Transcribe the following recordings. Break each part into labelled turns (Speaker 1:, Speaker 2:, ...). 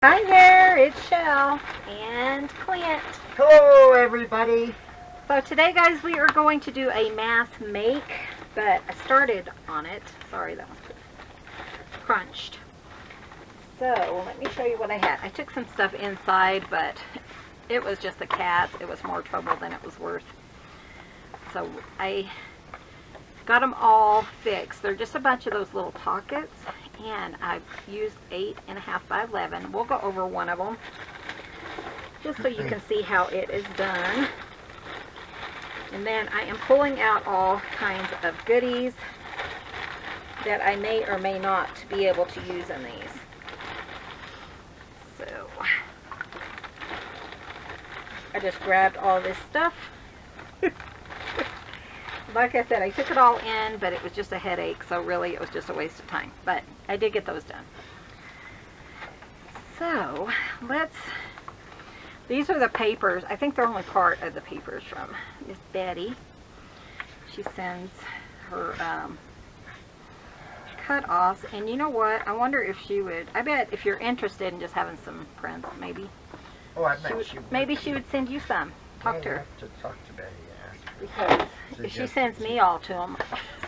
Speaker 1: Hi there, it's Chelle and Clint.
Speaker 2: Hello, everybody.
Speaker 1: So today, guys, we are going to do a mass make, but I started on it. Sorry, that one's crunched. So let me show you what I had. I took some stuff inside, but it was just the cats. It was more trouble than it was worth. So I got them all fixed. They're just a bunch of those little pockets, and I've used 8.5 by 11. We'll go over one of them just so you can see how it is done. And then I am pulling out all kinds of goodies that I may or may not be able to use in these. So I just grabbed all this stuff. Like I said, I took it all in, but it was just a headache, so really it was just a waste of time. But I did get those done. So these are the papers. I think they're only part of the papers from Miss Betty. She sends her cut-offs, and you know what? I wonder if she would, I bet if you're interested in just having some prints, maybe.
Speaker 2: Oh, I bet she would.
Speaker 1: Maybe she would send you some. Talk to her.
Speaker 2: To talk to Betty,
Speaker 1: because if she sends me all to them,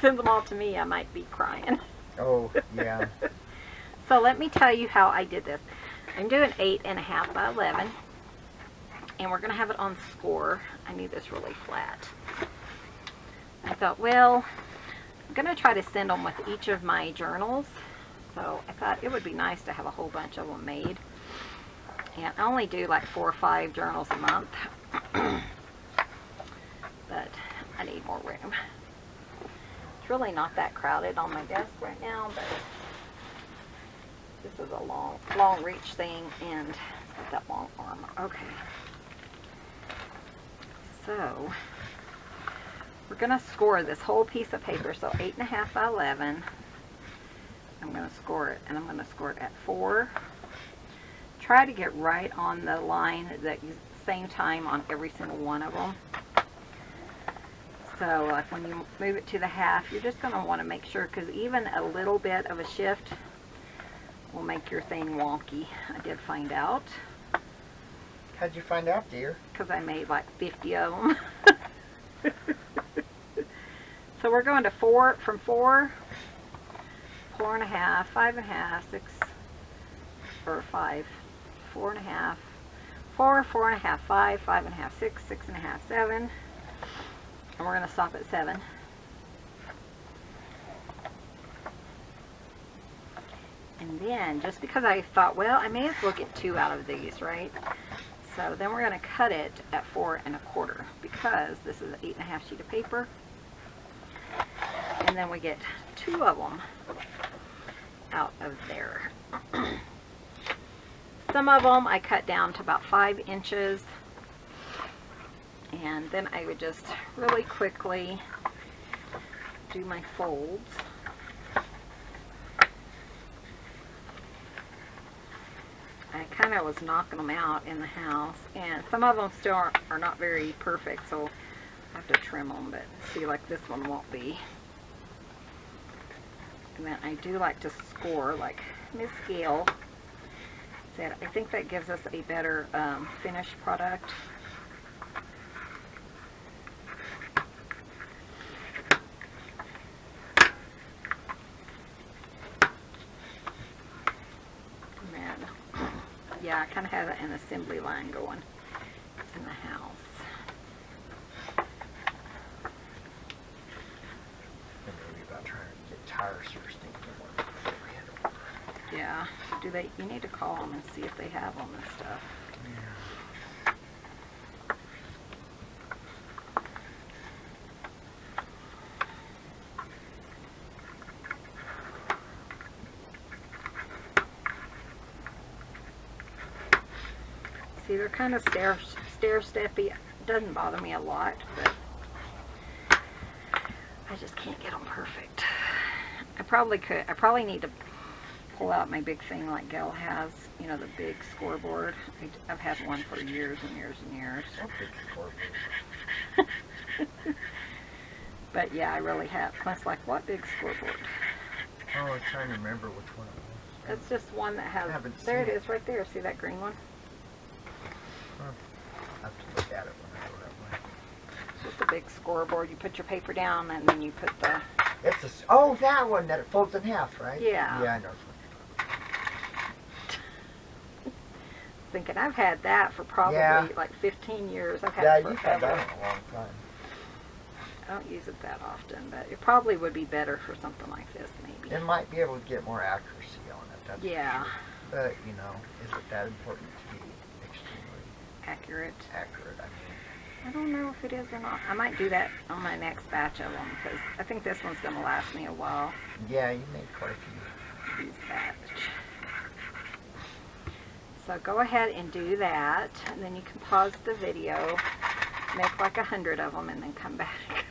Speaker 1: sends them all to me, I might be crying.
Speaker 2: Oh, yeah.
Speaker 1: So let me tell you how I did this. I'm doing 8.5 by 11, and we're going to have it on score. I need this really flat. I thought, well, I'm going to try to send them with each of my journals. So I thought it would be nice to have a whole bunch of them made. And I only do like 4 or 5 journals a month. But I need more room. It's really not that crowded on my desk right now, but this is a long reach thing, and it's got that long arm. Okay. So we're going to score this whole piece of paper. So 8.5 by 11. I'm going to score it, and I'm going to score it at 4. Try to get right on the line at the same time on every single one of them. So like when you move it to the half, you're just going to want to make sure, because even a little bit of a shift will make your thing wonky. I did find out.
Speaker 2: How'd you find out, dear?
Speaker 1: Because I made like 50 of them. So we're going to 4, from 4, 4.5, 5.5, 6, or 5, 4.5, 4, 4.5, 5, 5.5, 6, 6.5, 7. And we're going to stop at 7. And then, just because I thought, well, I may as well get 2 out of these, right? So then we're going to cut it at 4.25, because this is an 8.5 sheet of paper. And then we get 2 of them out of there. Some of them I cut down to about 5 inches. And then I would just really quickly do my folds. I kind of was knocking them out in the house, and some of them still are not very perfect, so I have to trim them, but see, like this one won't be. And then I do like to score, like Miss Gayle said. I think that gives us a better finished product. Yeah, I kind of have an assembly line going in the house.
Speaker 2: And maybe about trying to get tires first thing in the morning.
Speaker 1: Yeah. You need to call them and see if they have them and stuff. See, they're kind of stair-steppy. It doesn't bother me a lot, but I just can't get them perfect. I probably need to pull out my big thing like Gayle has, you know, the big scoreboard. I've had one for years and years and years.
Speaker 2: What big scoreboard?
Speaker 1: But yeah, I really have. Clint's like, what big scoreboard?
Speaker 2: Oh, I was trying to remember which one it was.
Speaker 1: It's just one that has,
Speaker 2: Haven't
Speaker 1: there it
Speaker 2: seen
Speaker 1: is right there. See that green one?
Speaker 2: Huh. I have to look at it when I go that way.
Speaker 1: It's just a big scoreboard. You put your paper down and then you put the,
Speaker 2: It's oh, that one that it folds in half, right?
Speaker 1: Yeah.
Speaker 2: Yeah, I know.
Speaker 1: thinking I've had that for probably
Speaker 2: Yeah.
Speaker 1: like 15 years. I've had
Speaker 2: Yeah,
Speaker 1: it
Speaker 2: you've had that
Speaker 1: forever.
Speaker 2: in a long time.
Speaker 1: I don't use it that often, but it probably would be better for something like this, maybe.
Speaker 2: It might be able to get more accuracy on it. That's
Speaker 1: Yeah.
Speaker 2: For sure. But you know, is it that important to be extremely
Speaker 1: Accurate.
Speaker 2: accurate? I mean,
Speaker 1: I don't know if it is or not. I might do that on my next batch of them because I think this one's going to last me a while.
Speaker 2: yeah, you made quite a few.
Speaker 1: Use batch. So go ahead and do that, and then you can pause the video, make like 100 of them, and then come back.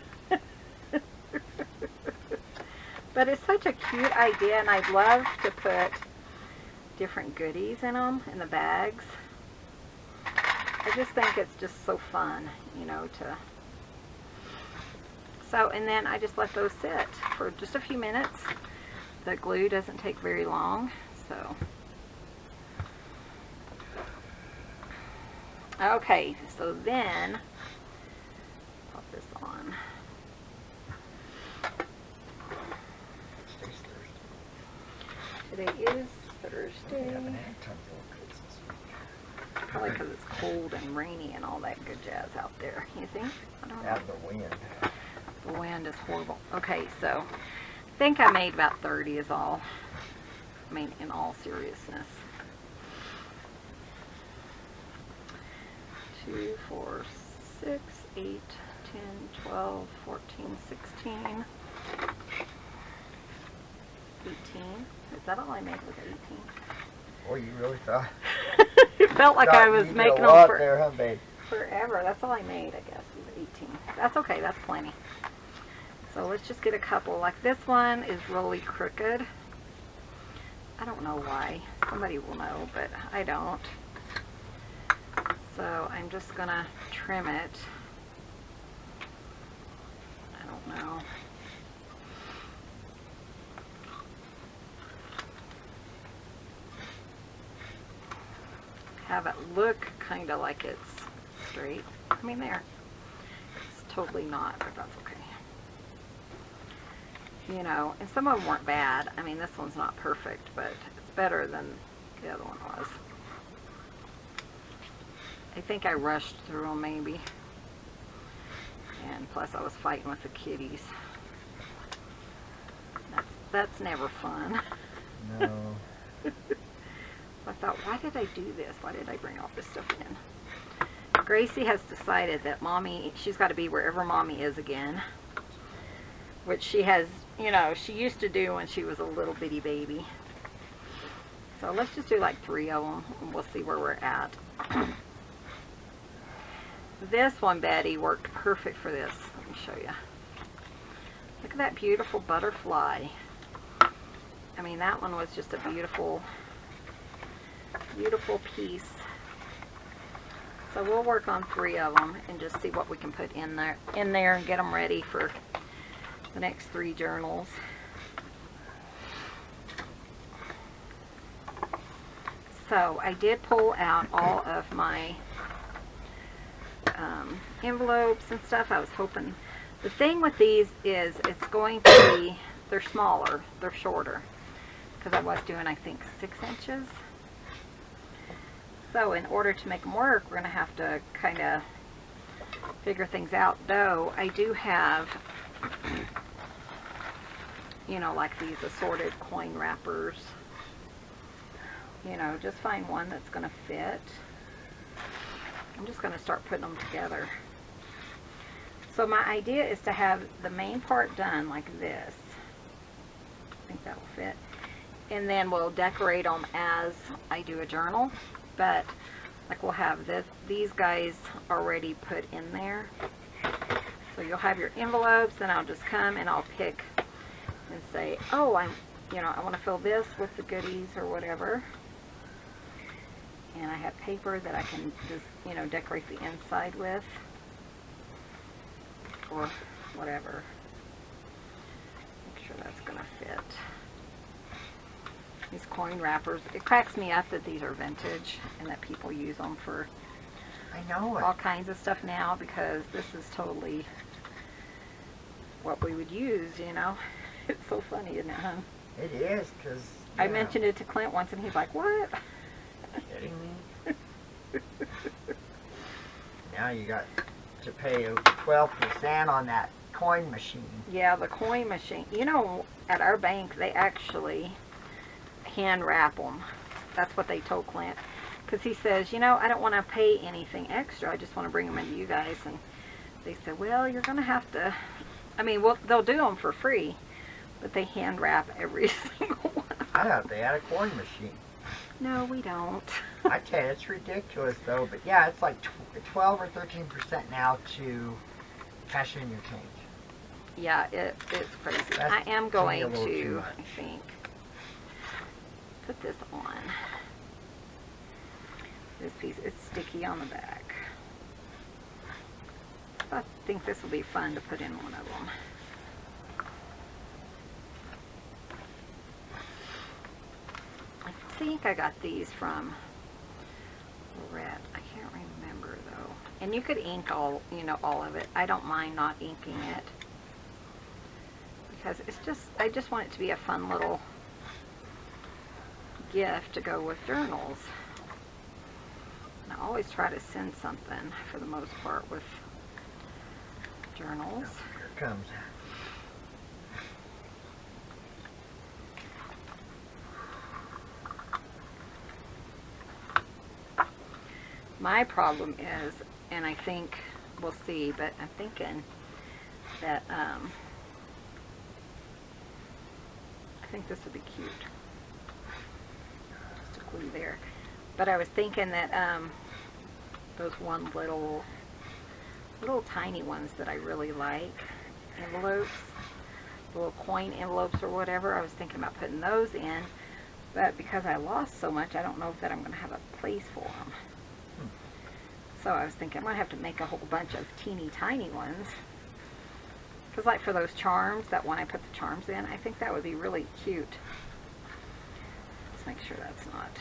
Speaker 1: But it's such a cute idea, and I'd love to put different goodies in them, in the bags. I just think it's just so fun, you know, to... So, and then I just let those sit for just a few minutes. The glue doesn't take very long, so... Okay, so then, pop this on.
Speaker 2: Today's Thursday.
Speaker 1: Today is
Speaker 2: We
Speaker 1: Thursday.
Speaker 2: haven't had tons of goods this week.
Speaker 1: Probably because it's cold and rainy and all that good jazz out there, you think? I don't know.
Speaker 2: Out of the wind.
Speaker 1: The wind is horrible. Okay, so I think I made about 30 is all. I mean, in all seriousness. 2, 4, 6, 8, 10, 12, 14, 16, 18. Is that all I made was 18?
Speaker 2: Boy, you really thought.
Speaker 1: It felt like I was
Speaker 2: you
Speaker 1: making
Speaker 2: did a
Speaker 1: them
Speaker 2: lot
Speaker 1: for
Speaker 2: there, huh, babe?
Speaker 1: forever. That's all I made, I guess, was 18. That's okay, that's plenty. So let's just get a couple. Like this one is really crooked. I don't know why. Somebody will know, but I don't. So I'm just gonna trim it. I don't know. Have it look kind of like it's straight. I mean, there. It's totally not, but that's okay. You know, and some of them weren't bad. I mean, this one's not perfect, but it's better than the other one was. I think I rushed through them maybe. And plus I was fighting with the kitties. That's never fun.
Speaker 2: No.
Speaker 1: I thought, why did I do this? Why did I bring all this stuff in? Gracie has decided that Mommy, she's got to be wherever Mommy is again. Which she has, you know, she used to do when she was a little bitty baby. So let's just do like 3 of them and we'll see where we're at. This one, Betty, worked perfect for this. Let me show you. Look at that beautiful butterfly. I mean, that one was just a beautiful, beautiful piece. So we'll work on 3 of them and just see what we can put in there and get them ready for the next 3 journals. So I did pull out all of my envelopes and stuff. I was hoping, the thing with these is it's going to be, they're smaller, they're shorter, because I was doing, I think, 6 inches. So in order to make them work, we're going to have to kind of figure things out. Though I do have, you know, like these assorted coin wrappers. You know, just find one that's going to fit. I'm just going to start putting them together. So my idea is to have the main part done like this. I think that will fit. And then we'll decorate them as I do a journal. But like we'll have these guys already put in there. So you'll have your envelopes, and I'll just come and I'll pick and say, oh, I want to fill this with the goodies or whatever. And I have paper that I can just, you know, decorate the inside with. Or whatever. Make sure that's going to fit. These coin wrappers. It cracks me up that these are vintage and that people use them for
Speaker 2: I know it.
Speaker 1: all kinds of stuff now, because this is totally what we would use, you know. It's so funny, isn't it, huh?
Speaker 2: It is, because...
Speaker 1: I mentioned it to Clint once and he's like, what?
Speaker 2: Kidding me? Now you got to pay 12% on that coin machine.
Speaker 1: Yeah, the coin machine. You know, at our bank, they actually hand wrap them. That's what they told Clint. Because he says, you know, I don't want to pay anything extra. I just want to bring them into you guys. And they said, well, you're going to have to... I mean, well, they'll do them for free, but they hand wrap every single one.
Speaker 2: I thought they had a coin machine.
Speaker 1: No, we don't.
Speaker 2: I tell you, it's ridiculous, though. But yeah, it's like 12 or 13% now to cash in your change.
Speaker 1: Yeah, it's crazy.
Speaker 2: That's
Speaker 1: I am
Speaker 2: to me
Speaker 1: going
Speaker 2: a little too
Speaker 1: to,
Speaker 2: much.
Speaker 1: I think, put this on. This piece is sticky on the back. I think this will be fun to put in one of them. I think I got these from Red. I can't remember though. And you could ink all, you know, all of it. I don't mind not inking it, because it's just, I just want it to be a fun little gift to go with journals. And I always try to send something for the most part with journals.
Speaker 2: Here it comes.
Speaker 1: My problem is, and I think we'll see, but I'm thinking that I think this would be cute. Just a glue there. But I was thinking that those one little tiny ones that I really like, envelopes, little coin envelopes or whatever, I was thinking about putting those in, but because I lost so much, I don't know that I'm going to have a place for them. So I was thinking I'm going to have to make a whole bunch of teeny tiny ones. Because like for those charms, that one I put the charms in, I think that would be really cute. Let's make sure that's not.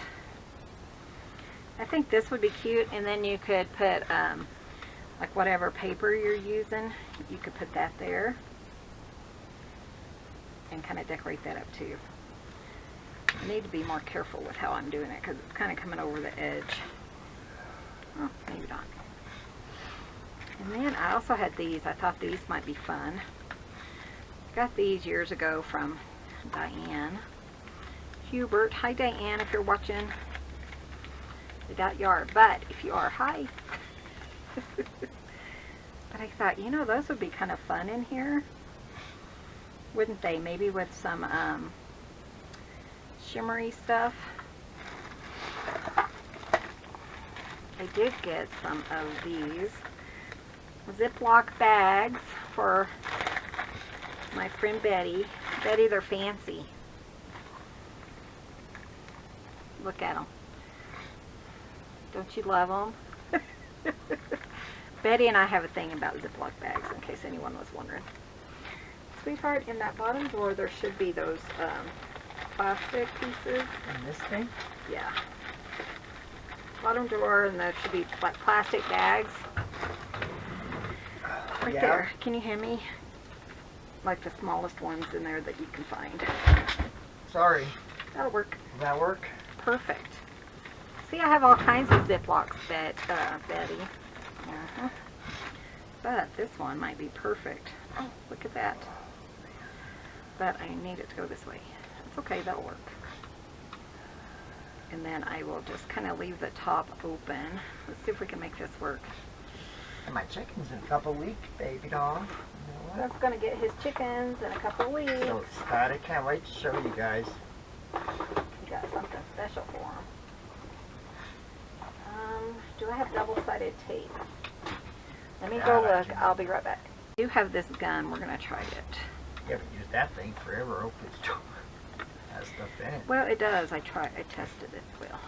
Speaker 1: I think this would be cute, and then you could put like whatever paper you're using, you could put that there. And kind of decorate that up too. I need to be more careful with how I'm doing it, because it's kind of coming over the edge. Oh, maybe not. And then I also had these. I thought these might be fun. I got these years ago from Diane Hubert. Hi, Diane, if you're watching the Dot Yard. But if you are, hi. But I thought, you know, those would be kind of fun in here. Wouldn't they? Maybe with some shimmery stuff. I did get some of these Ziploc bags for my friend Betty. Betty, they're fancy. Look at them. Don't you love them? Betty and I have a thing about Ziploc bags, in case anyone was wondering. Sweetheart, in that bottom drawer there should be those plastic pieces.
Speaker 2: And this thing?
Speaker 1: Yeah. Bottom drawer, and there should be like plastic bags. Right
Speaker 2: Yeah.
Speaker 1: there. Can you hand me like the smallest ones in there that you can find?
Speaker 2: Sorry.
Speaker 1: That'll work.
Speaker 2: Will that work?
Speaker 1: Perfect. See, I have all kinds of Ziplocs, Betty. But this one might be perfect. Oh, look at that. But I need it to go this way. It's okay, that'll work. And then I will just kind of leave the top open. Let's see if we can make this work.
Speaker 2: And my chicken's in a couple weeks, baby doll. You know
Speaker 1: That's going to get his chickens in a couple of weeks.
Speaker 2: So excited. Can't wait to show you guys.
Speaker 1: We got something special for him. Do I have double-sided tape? Let me go
Speaker 2: Yeah,
Speaker 1: look. I'll be right back. I do have this gun. We're going to try it.
Speaker 2: You haven't used that thing forever. Hopefully it still has stuff in it.
Speaker 1: Well, it does. I tested it. Well,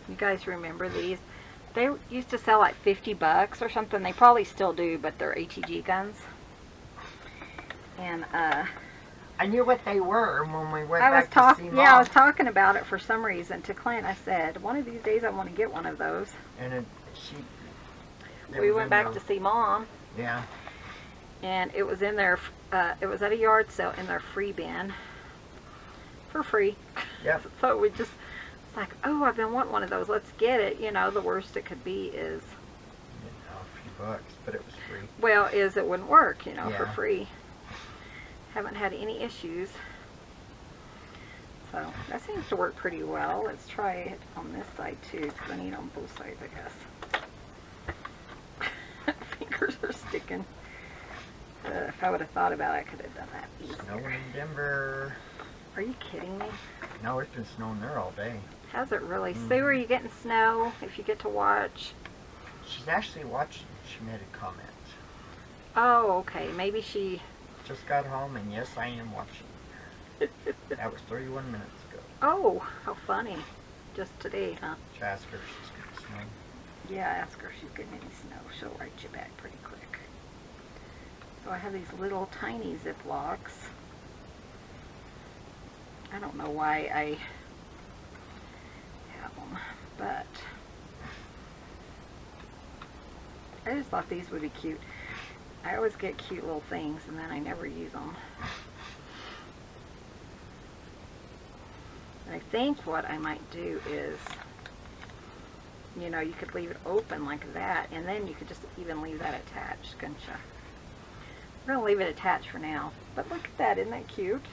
Speaker 1: you guys remember these? They used to sell like 50 bucks or something. They probably still do, but they're ATG guns. And
Speaker 2: I knew what they were when we went
Speaker 1: I was
Speaker 2: back to see Mom.
Speaker 1: Yeah, I was talking about it for some reason to Clint. I said, one of these days I want to get one of those.
Speaker 2: And it
Speaker 1: We
Speaker 2: was
Speaker 1: went
Speaker 2: in
Speaker 1: back
Speaker 2: the-
Speaker 1: to see Mom,
Speaker 2: Yeah.
Speaker 1: and it was in their, it was at a yard sale in their free bin for free.
Speaker 2: Yep.
Speaker 1: So we just, it's like, oh, I've been wanting one of those. Let's get it. You know, the worst it could be is,
Speaker 2: A few bucks, but it was free.
Speaker 1: well, is it wouldn't work, you know, for
Speaker 2: Yeah.
Speaker 1: free. Haven't had any issues. So that seems to work pretty well. Let's try it on this side too, because I need on both sides, I guess. Fingers are sticking. If I would have thought about it, I could have done that
Speaker 2: Snowing
Speaker 1: easier.
Speaker 2: in Denver.
Speaker 1: Are you kidding me?
Speaker 2: No, it's been snowing there all day.
Speaker 1: Has it really?
Speaker 2: Mhm.
Speaker 1: Sue, are you getting snow if you get to watch?
Speaker 2: She's actually watching. She made a comment.
Speaker 1: Oh, okay. Maybe she...
Speaker 2: Just got home, and yes, I am watching. That was 31 minutes ago.
Speaker 1: Oh, how funny. Just today, huh?
Speaker 2: Should I ask her if she's getting snow?
Speaker 1: Yeah, ask her if she's getting any snow. She'll write you back pretty quick. So I have these little tiny Ziplocs. I don't know why I have them, but I just thought these would be cute. I always get cute little things and then I never use them. And I think what I might do is, you know, you could leave it open like that, and then you could just even leave that attached, couldn't you? We're going to leave it attached for now. But look at that, isn't that cute?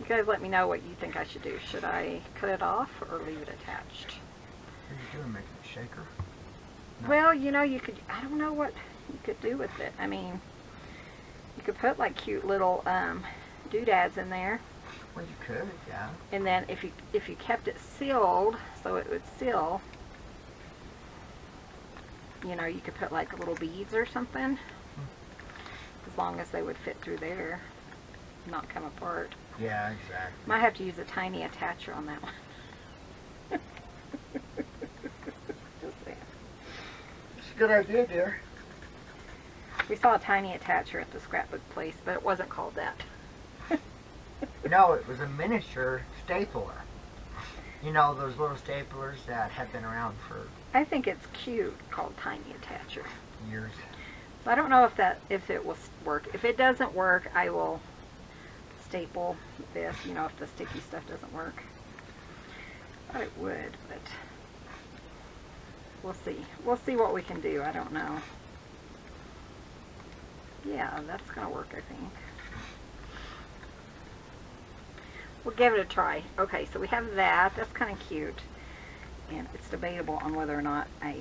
Speaker 1: You guys let me know what you think I should do. Should I cut it off or leave it attached?
Speaker 2: What are you doing, making a shaker? No.
Speaker 1: Well, you know, you could, I don't know what you could do with it. I mean, you could put like cute little doodads in there.
Speaker 2: Well, you could, yeah.
Speaker 1: And then if you kept it sealed, so it would seal, you know, you could put like little beads or something, as long as they would fit through there, not come apart.
Speaker 2: Yeah, exactly.
Speaker 1: Might have to use a tiny attacher on that one. Just saying.
Speaker 2: It's a good idea, dear.
Speaker 1: We saw a tiny attacher at the scrapbook place, but it wasn't called that.
Speaker 2: No, it was a miniature stapler. You know, those little staplers that have been around for
Speaker 1: I think it's cute, called tiny attacher.
Speaker 2: years.
Speaker 1: I don't know if it will work. If it doesn't work, I will staple this, you know, if the sticky stuff doesn't work. I thought it would, but we'll see. We'll see what we can do. I don't know. Yeah, that's going to work, I think. We'll give it a try. Okay, so we have that. That's kind of cute. And it's debatable on whether or not I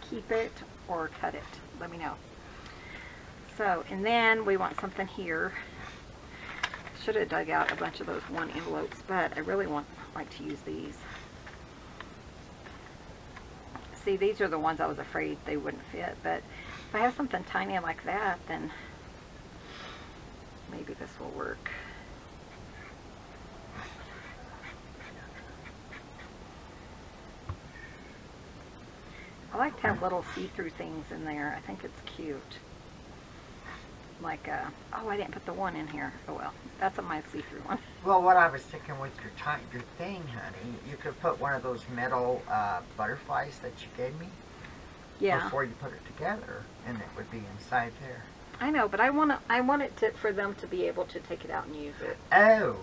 Speaker 1: keep it or cut it. Let me know. So, and then we want something here. Should have dug out a bunch of those one envelopes, but I really like to use these. See, these are the ones I was afraid they wouldn't fit, but if I have something tiny like that, then maybe this will work. I like to have little see-through things in there. I think it's cute. Like, oh, I didn't put the one in here. Oh well, that's my see-through one.
Speaker 2: Well, what I was thinking with your thing, honey, you could put one of those metal butterflies that you gave me.
Speaker 1: Yeah.
Speaker 2: Before you put it together, and it would be inside there.
Speaker 1: I know, but I want it for them to be able to take it out and use it.
Speaker 2: Oh,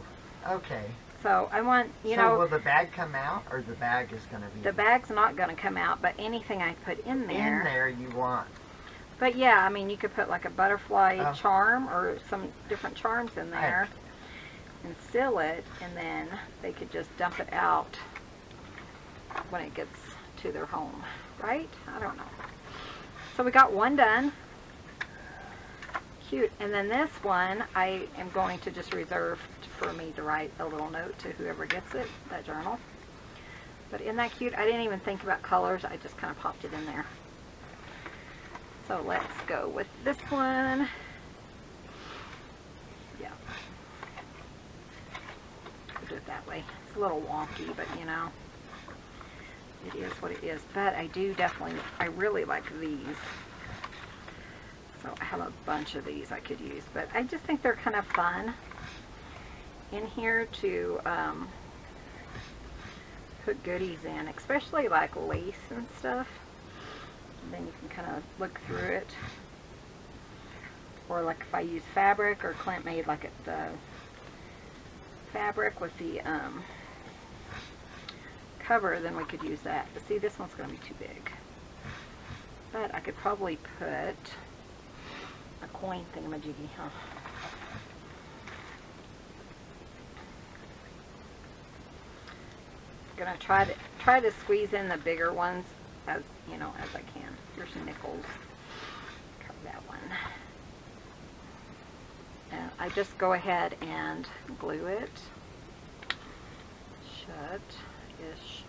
Speaker 2: okay.
Speaker 1: So I want, you
Speaker 2: so
Speaker 1: know,
Speaker 2: will the bag come out, or the bag is going to be...
Speaker 1: the bag's not going to come out, but anything I put in there.
Speaker 2: In there you want...
Speaker 1: But yeah, I mean, you could put like a butterfly
Speaker 2: Oh.
Speaker 1: charm or some different charms in there and seal it, and then they could just dump it out when it gets to their home, right? I don't know. So we got one done. Cute. And then this one, I am going to just reserve for me to write a little note to whoever gets it, that journal. But isn't that cute? I didn't even think about colors. I just kind of popped it in there. So let's go with this one. Yeah. We'll do it that way. It's a little wonky, but you know, it is what it is. But I do definitely, I really like these. So I have a bunch of these I could use, but I just think they're kind of fun in here to put goodies in, especially like lace and stuff. And then you can kind of look through it. Or like if I use fabric, or Clint made like the fabric with the cover, then we could use that. But see, this one's going to be too big. But I could probably put a coin thingamajiggy, huh? I'm gonna try to squeeze in the bigger ones as you know as I can. Here's some nickels. Cut that one. And I just go ahead and glue it shut-ish.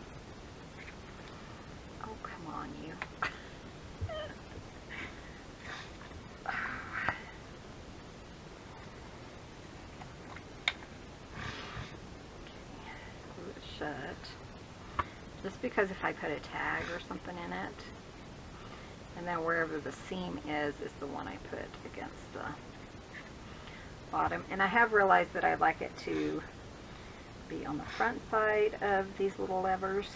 Speaker 1: Oh, come on, you. Shut. Just because if I put a tag or something in it, and then wherever the seam is the one I put against the bottom. And I have realized that I like it to be on the front side of these little levers,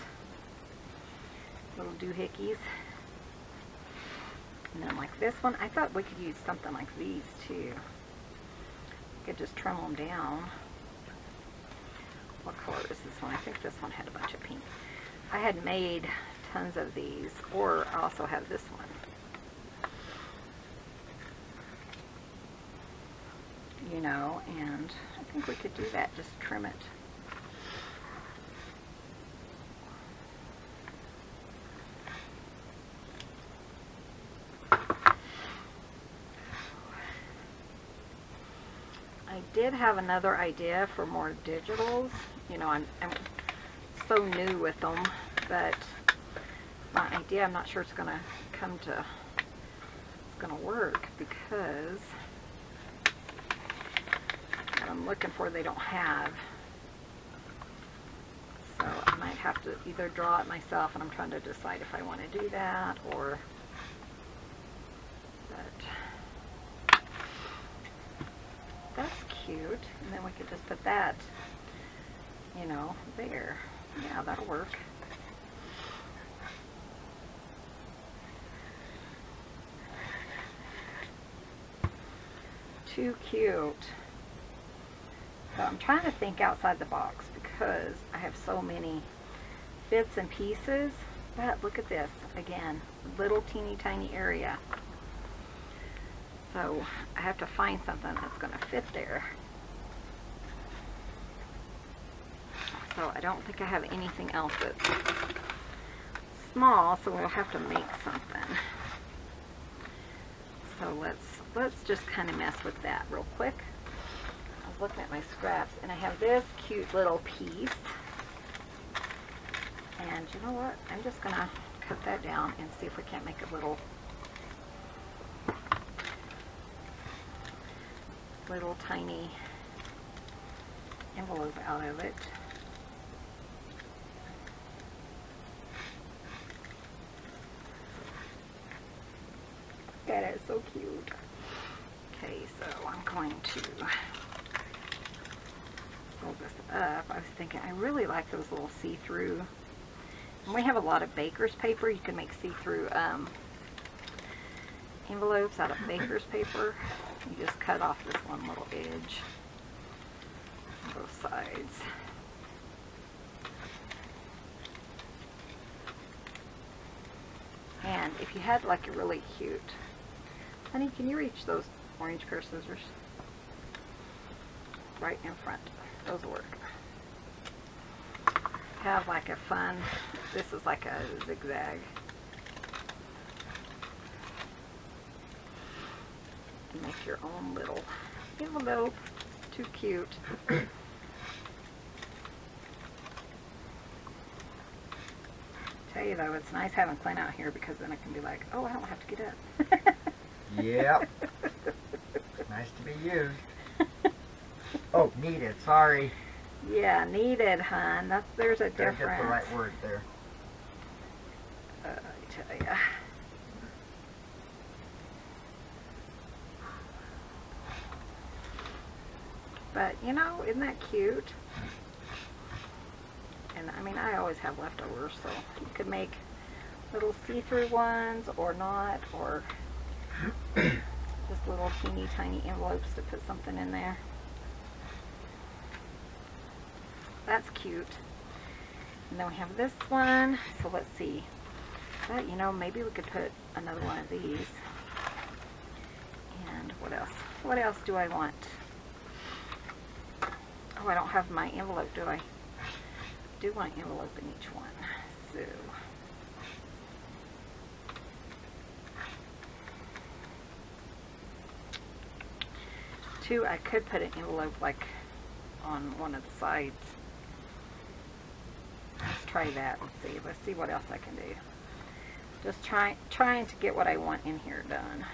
Speaker 1: little doohickeys. And then like this one, I thought we could use something like these too. You could just trim them down. What color is this one? I think this one had a bunch of pink. I had made tons of these, or I also have this one. You know, and I think we could do that, just trim it. I did have another idea for more digitals. You know, I'm so new with them, but my idea, I'm not sure it's gonna it's gonna work, because what I'm looking for they don't have. So I might have to either draw it myself, and I'm trying to decide if I want to do that, or but that's cute. And then we could just put that, you know, there. Yeah, that'll work. Too cute. So I'm trying to think outside the box, because I have so many bits and pieces. But look at this again, little teeny tiny area. So I have to find something that's going to fit there. So I don't think I have anything else that's small, so we'll have to make something. So let's just kind of mess with that real quick. I was looking at my scraps, and I have this cute little piece. And you know what? I'm just going to cut that down and see if we can't make a little tiny envelope out of it. That is so cute. Okay, so I'm going to fold this up. I was thinking, I really like those little see-through. And we have a lot of baker's paper. You can make see-through envelopes out of baker's paper. You just cut off this one little edge on both sides. And if you had like a really cute, honey, can you reach those orange pair of scissors? Right in front. Those will work. Have like a fun, this is like a zigzag. Make your own little envelope. Too cute. Tell you though, it's nice having Clint out here, because then I can be like, oh, I don't have to get up.
Speaker 2: Yep. Nice to be used. Oh, needed. Sorry.
Speaker 1: Yeah, needed, hon. There's a difference.
Speaker 2: Gotta get the right word there.
Speaker 1: I tell ya. But, you know, isn't that cute? And, I mean, I always have leftovers, so you could make little see-through ones or not, or just little teeny tiny envelopes to put something in there. That's cute. And then we have this one. So let's see. But, you know, maybe we could put another one of these. And what else? What else do I want? Oh, I don't have my envelope, do I? I do want an envelope in each one. So two, I could put an envelope like on one of the sides. Let's try that and see. Let's see what else I can do. Just trying to get what I want in here done.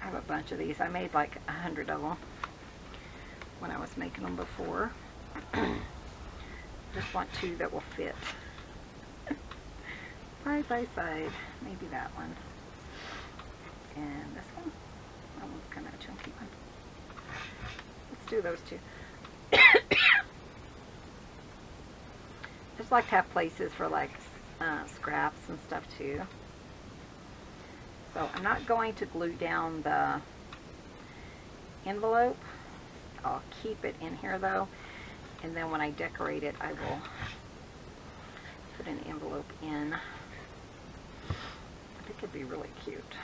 Speaker 1: I have a bunch of these. I made like 100 of them when I was making them before. Just want two that will fit side by side. Maybe that one. And this one. That one's kind of a chunky one. Let's do those two. Just like to have places for like scraps and stuff too. So I'm not going to glue down the envelope. I'll keep it in here though, and then when I decorate it I will put an envelope in. I think it'd be really cute.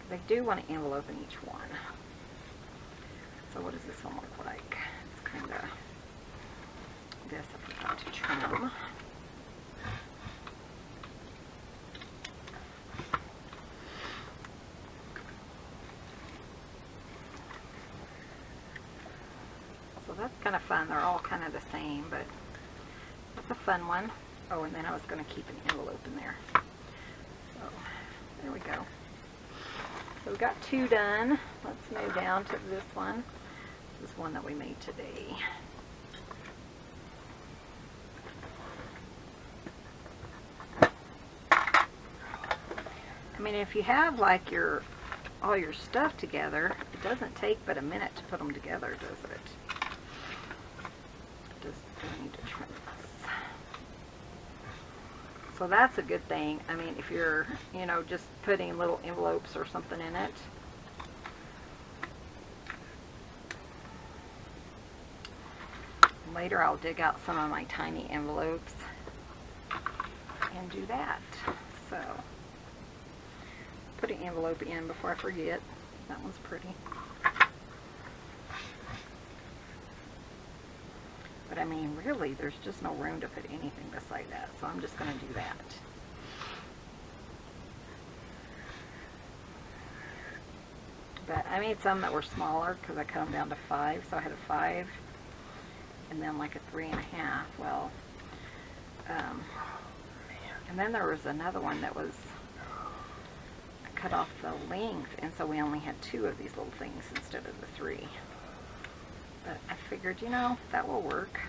Speaker 1: I do want an envelope in each one. So what does this one look like? It's kind of this. I forgot to trim. So that's kind of fun. They're all kind of the same, but that's a fun one. Oh, and then I was going to keep an envelope in there. So there we go. So we got two done. Let's move down to this one. This is one that we made today. I mean, if you have like all your stuff together, it doesn't take but a minute to put them together, does it? Just need to trim this. So that's a good thing. I mean, if you're, you know, just putting little envelopes or something in it. Later I'll dig out some of my tiny envelopes and do that. So put an envelope in before I forget. That one's pretty. But I mean, really, there's just no room to put anything beside that. So I'm just going to do that. But I made some that were smaller because I cut them down to 5. So I had a 5 and then like a 3.5. Well, and then there was another one that was cut off the length, and so we only had 2 of these little things instead of the 3. But I figured, you know, that will work.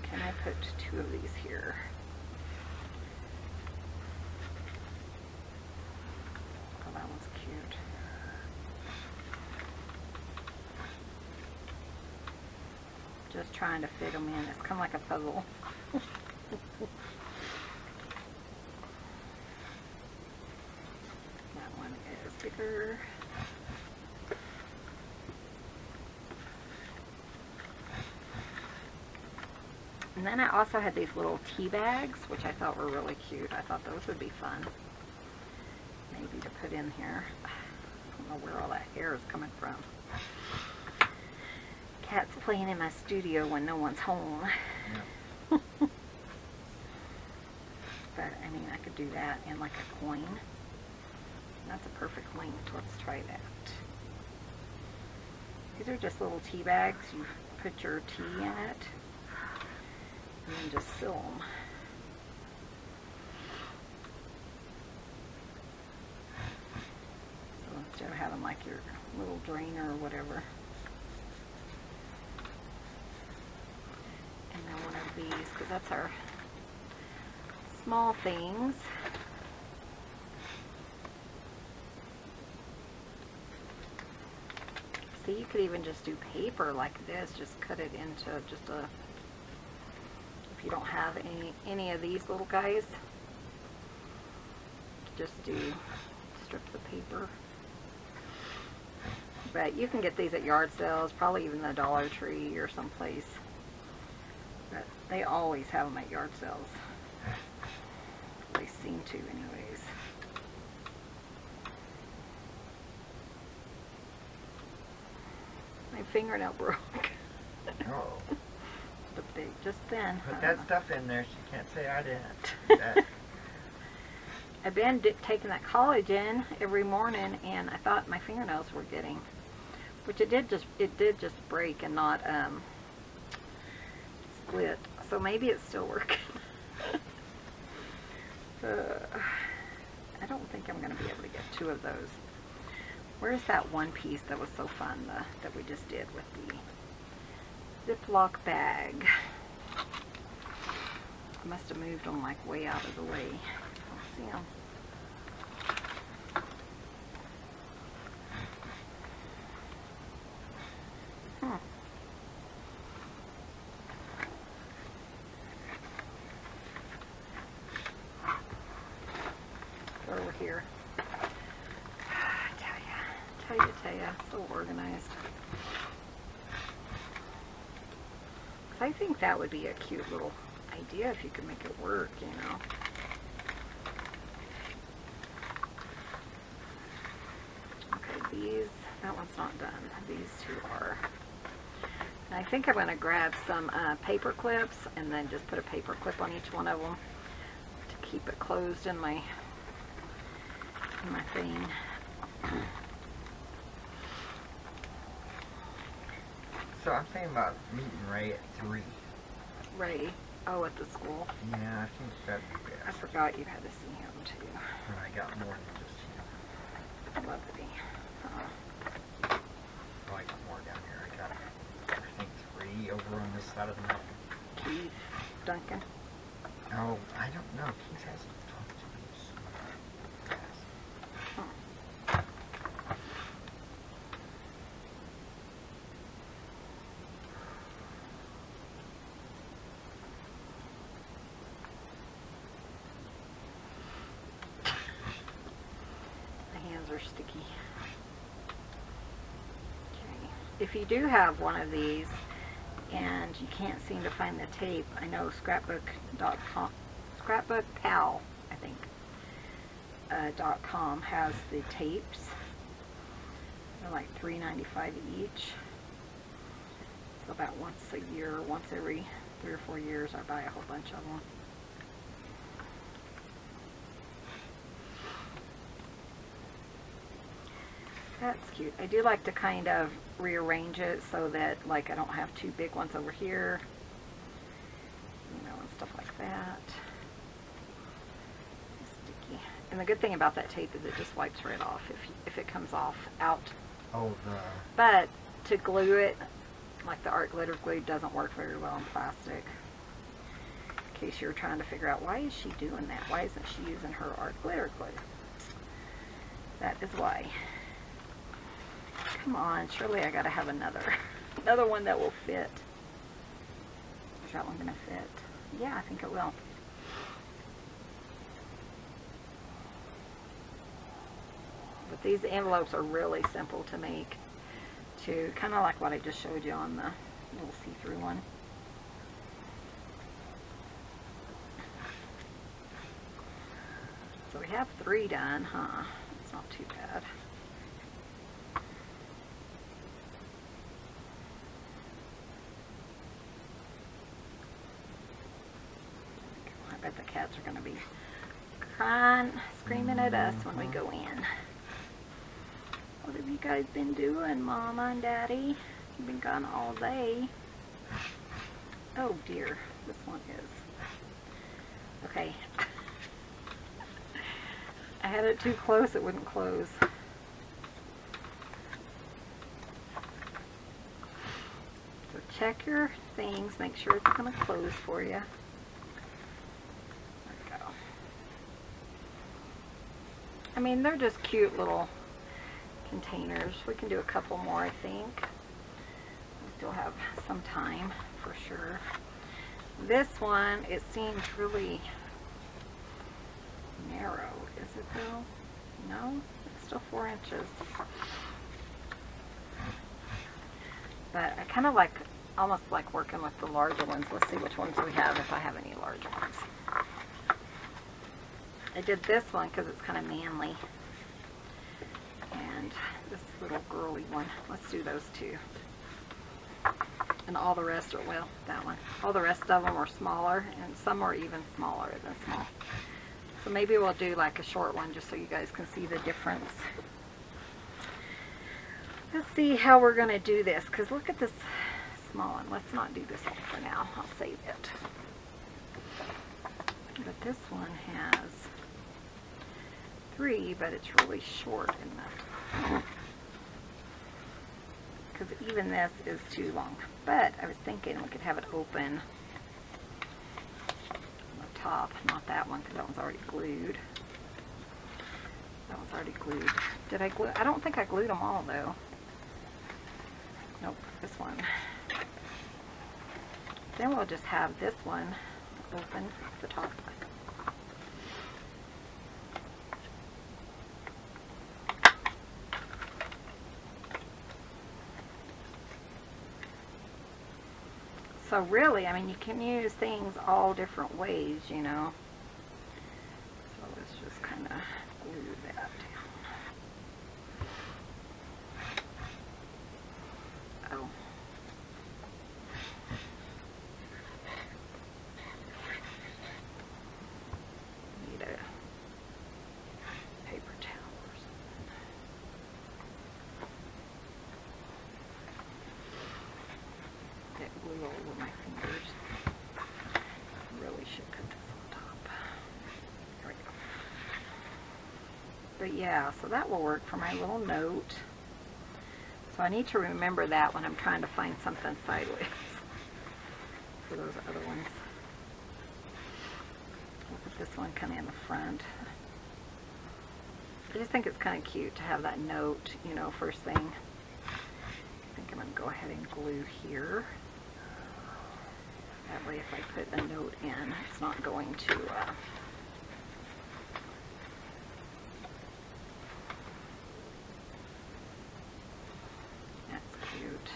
Speaker 1: Can I put 2 of these here? Oh, that one's cute. Just trying to fit them in. It's kind of like a puzzle. That one is bigger. And then I also had these little tea bags, which I thought were really cute. I thought those would be fun. Maybe to put in here. I don't know where all that hair is coming from. Cat's playing in my studio when no one's home. Yeah. But, I mean, I could do that in like a coin. That's a perfect length. Let's try that. These are just little tea bags. You put your tea in it. And then just seal them. So instead of having like your little drainer or whatever. And then one of these, because that's our small things. See, you could even just do paper like this. Just cut it into just a, if you don't have any of these little guys, just do strip the paper. But you can get these at yard sales, probably even the Dollar Tree or someplace. But they always have them at yard sales. They seem to anyways. My fingernail broke.
Speaker 2: Oh.
Speaker 1: But they just then.
Speaker 2: Put that stuff in there so you can't say I didn't.
Speaker 1: I've been taking that collagen every morning, and I thought my fingernails were getting, which it did just break and not split. So maybe it's still working. I don't think I'm going to be able to get 2 of those. Where's that one piece that was so fun that we just did with the Ziploc bag? I must have moved them like way out of the way. I don't see them. Over here. Tell ya, so organized. I think that would be a cute little idea if you could make it work, you know. Okay, these, that one's not done. These 2 are. And I think I'm going to grab some paper clips and then just put a paper clip on each one of them to keep it closed in my thing.
Speaker 2: So I'm thinking about meeting Ray at 3.
Speaker 1: Ray? Oh, at the school?
Speaker 2: Yeah, I think that'd be best.
Speaker 1: I forgot you had to see him too.
Speaker 2: And I got more than just him.
Speaker 1: Lovely.
Speaker 2: Oh, I got more down here. I got, I think 3 over on this side of the mountain.
Speaker 1: Keith Duncan.
Speaker 2: Oh, I don't know. Keith hasn't talked to me. So.
Speaker 1: Are sticky. Okay. If you do have one of these and you can't seem to find the tape, I know scrapbook.com, scrapbookpal, I think, .com has the tapes. They're like $3.95 each. So about once a year, once every 3 or 4 years, I buy a whole bunch of them. That's cute. I do like to kind of rearrange it so that like I don't have 2 big ones over here, you know, and stuff like that. Sticky. And the good thing about that tape is it just wipes right off if it comes off out.
Speaker 2: Oh,
Speaker 1: But to glue it, like the art glitter glue doesn't work very well in plastic. In case you're trying to figure out why is she doing that? Why isn't she using her art glitter glue? That is why. Come on, surely I gotta have another one that will fit. Is that one gonna fit? Yeah, I think it will. But these envelopes are really simple to make too, kind of like what I just showed you on the little see-through one. So we have 3 done, huh? It's not too bad. I bet the cats are going to be crying, screaming at us when we go in. What have you guys been doing, Mama and Daddy? You've been gone all day. Oh dear, this one is. Okay. I had it too close, it wouldn't close. So check your things, make sure it's going to close for you. I mean, they're just cute little containers. We can do a couple more, I think. We still have some time for sure. This one, it seems really narrow. Is it though? No, it's still 4 inches. But I kind of like, almost like working with the larger ones. Let's see which ones we have, if I have any larger ones. I did this one because it's kind of manly. And this little girly one. Let's do those two. And all the rest are, well, that one. All the rest of them are smaller, and some are even smaller than small. So maybe we'll do like a short one just so you guys can see the difference. Let's see how we're going to do this, because look at this small one. Let's not do this one for now. I'll save it. But this one has 3, but it's really short in that. Because even this is too long. But I was thinking we could have it open on the top. Not that one, because that one's already glued. That one's already glued. Did I glue? I don't think I glued them all, though. Nope, this one. Then we'll just have this one open at the top. So really, I mean, you can use things all different ways, you know. So let's just kind of glue that down. Oh. Need a paper towel or something. Get glue all over my fingers. Really should put this on top. There we go. But yeah, so that will work for my little note. So I need to remember that when I'm trying to find something sideways for those other ones. I'll put this one kind of in the front. I just think it's kind of cute to have that note, you know, first thing. I think I'm going to go ahead and glue here. That way if I put a note in, it's not going to that's cute.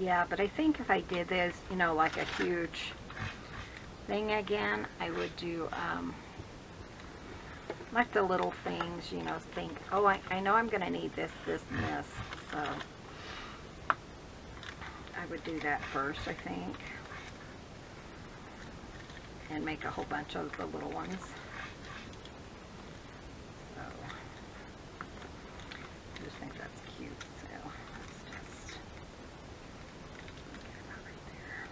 Speaker 1: Yeah, but I think if I did this, you know, like a huge thing again, I would do like the little things, you know, think, oh, I know I'm going to need this, this, and this. So I would do that first, I think. And make a whole bunch of the little ones. So I just think that's cute. So let's just get that right there.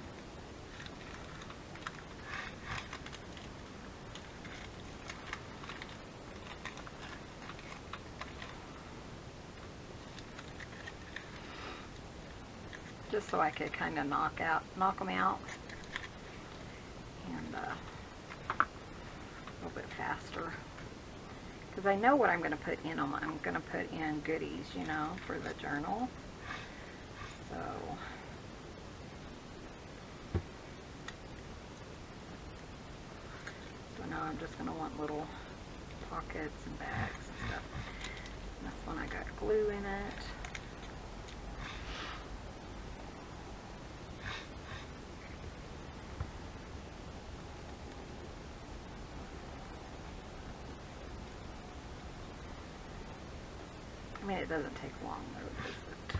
Speaker 1: Just so I could kind of knock them out, and a little bit faster. Because I know what I'm going to put in them. I'm going to put in goodies, you know, for the journal. So now I'm just going to want little pockets and bags and stuff. And this one I got glue in it. I mean, it doesn't take long though, does it?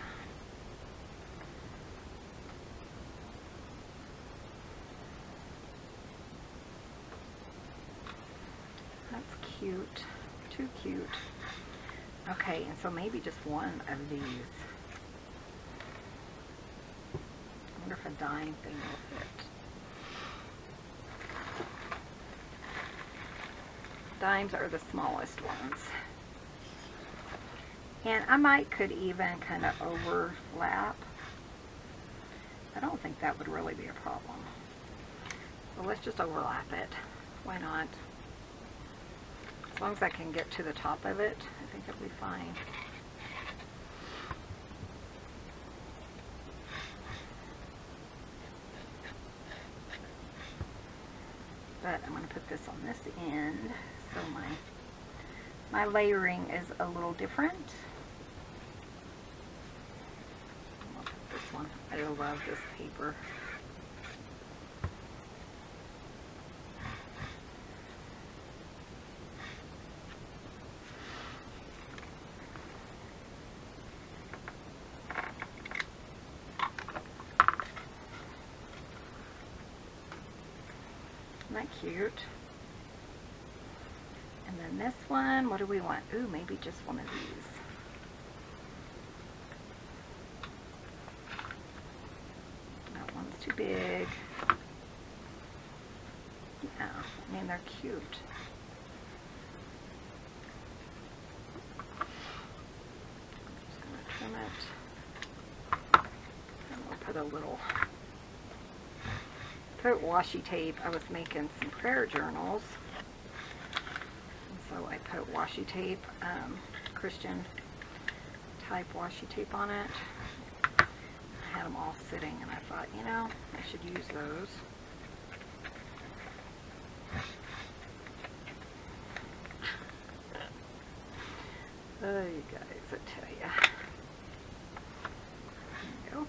Speaker 1: That's cute. Too cute. Okay, and so maybe just one of these. I wonder if a dime thing will fit. Dimes are the smallest ones. And I could even kind of overlap I don't think that would really be a problem. So let's just overlap it. Why not? As long as I can get to the top of it, I think it'll be fine. But I'm going to put this on this end, so my layering is a little different. I'll put this one. I love this paper. Isn't that cute? And then this one, what do we want? Ooh, maybe just one of these. That one's too big. Yeah, I mean, they're cute. I'm just going to trim it. And we'll put a little washi tape. I was making some prayer journals, and so I put washi tape, Christian type washi tape on it. I had them all sitting, and I thought, you know, I should use those. Oh, you guys, I tell ya. There you go.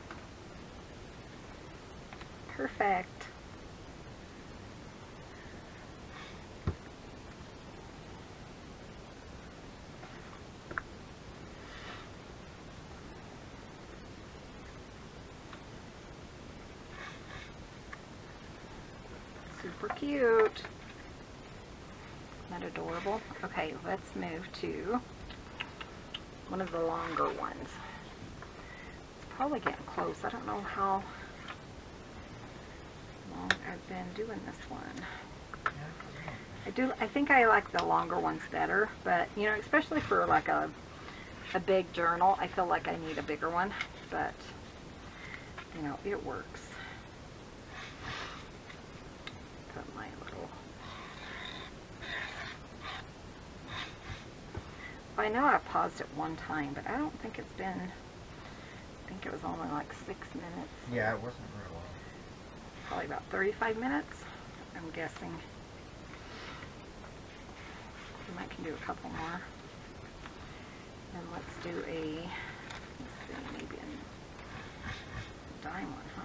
Speaker 1: Perfect. Super cute. Isn't that adorable? Okay, let's move to one of the longer ones. It's probably getting close. I don't know how long I've been doing this one. I think I like the longer ones better, but you know, especially for like a big journal, I feel like I need a bigger one, but you know, it works. Put my little, I know I paused it one time, but I don't think it's been, I think it was only like 6 minutes.
Speaker 2: Yeah, it wasn't real long.
Speaker 1: Probably about 35 minutes, I'm guessing. We might can do a couple more. And let's do a, let's see, maybe a dime one, huh?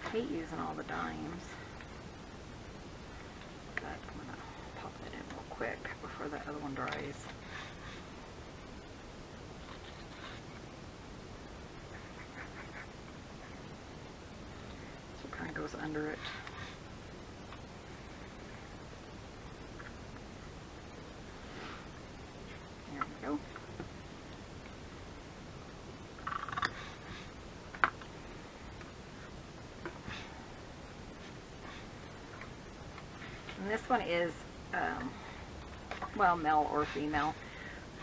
Speaker 1: I hate using all the dimes, but I'm going to pop it in real quick before the other one dries. So it kind of goes under it. There we go. And this one is, well, male or female,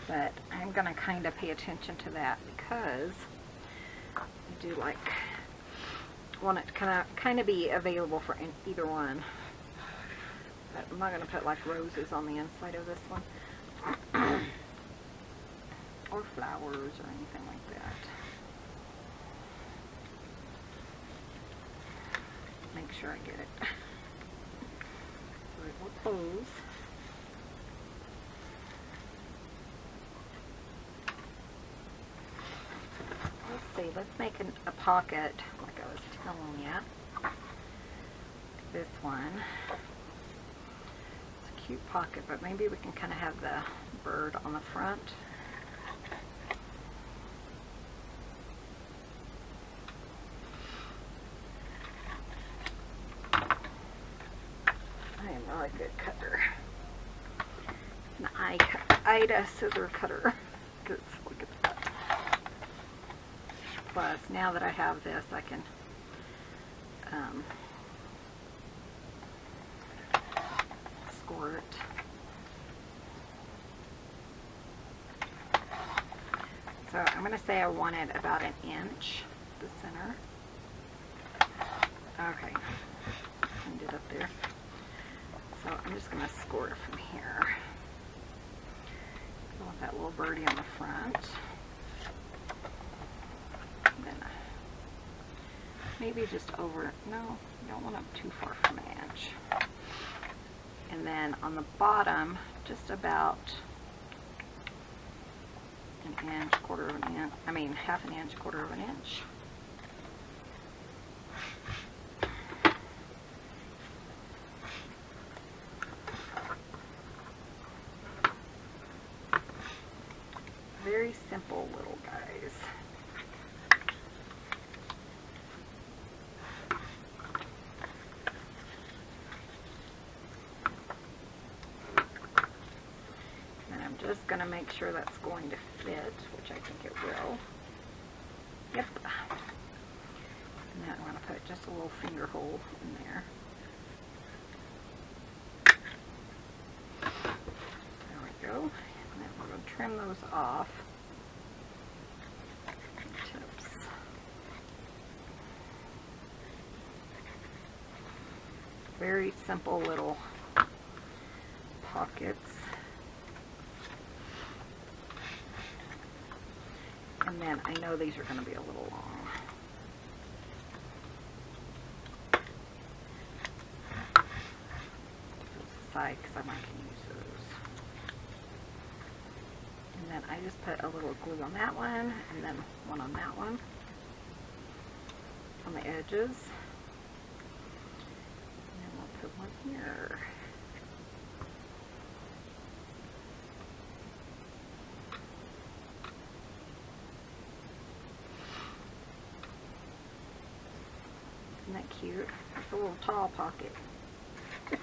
Speaker 1: but I'm going to kind of pay attention to that because I do like, want it to kind of be available for either one. But I'm not going to put like roses on the inside of this one. Or flowers or anything like that. Make sure I get it. So it will close. Let's see, let's make a pocket like I was telling you. This one. It's a cute pocket, but maybe we can kind of have the bird on the front. I am not a good cutter. An Ida scissor cutter. Let's look at that. Plus, now that I have this, I can score it. So I'm going to say I want it about an inch, the center. Okay, end it up there. So I'm just going to score it from here. I want that little birdie on the front. And then maybe just over, no, you don't want them too far from an inch. And then on the bottom, just about an inch, quarter of an inch, I mean half an inch, quarter of an inch. Very simple little guys. And I'm just going to make sure that's going to fit, which I think it will. Yep. And then I'm going to put just a little finger hole in there. There we go. And then we're going to trim those off. Tips. Very simple little pockets. And then I know these are going to be a little long. Aside because I might can use those. And then I just put a little glue on that one, and then one on that one, on the edges. And then we'll put one here. Isn't that cute? It's a little tall pocket. So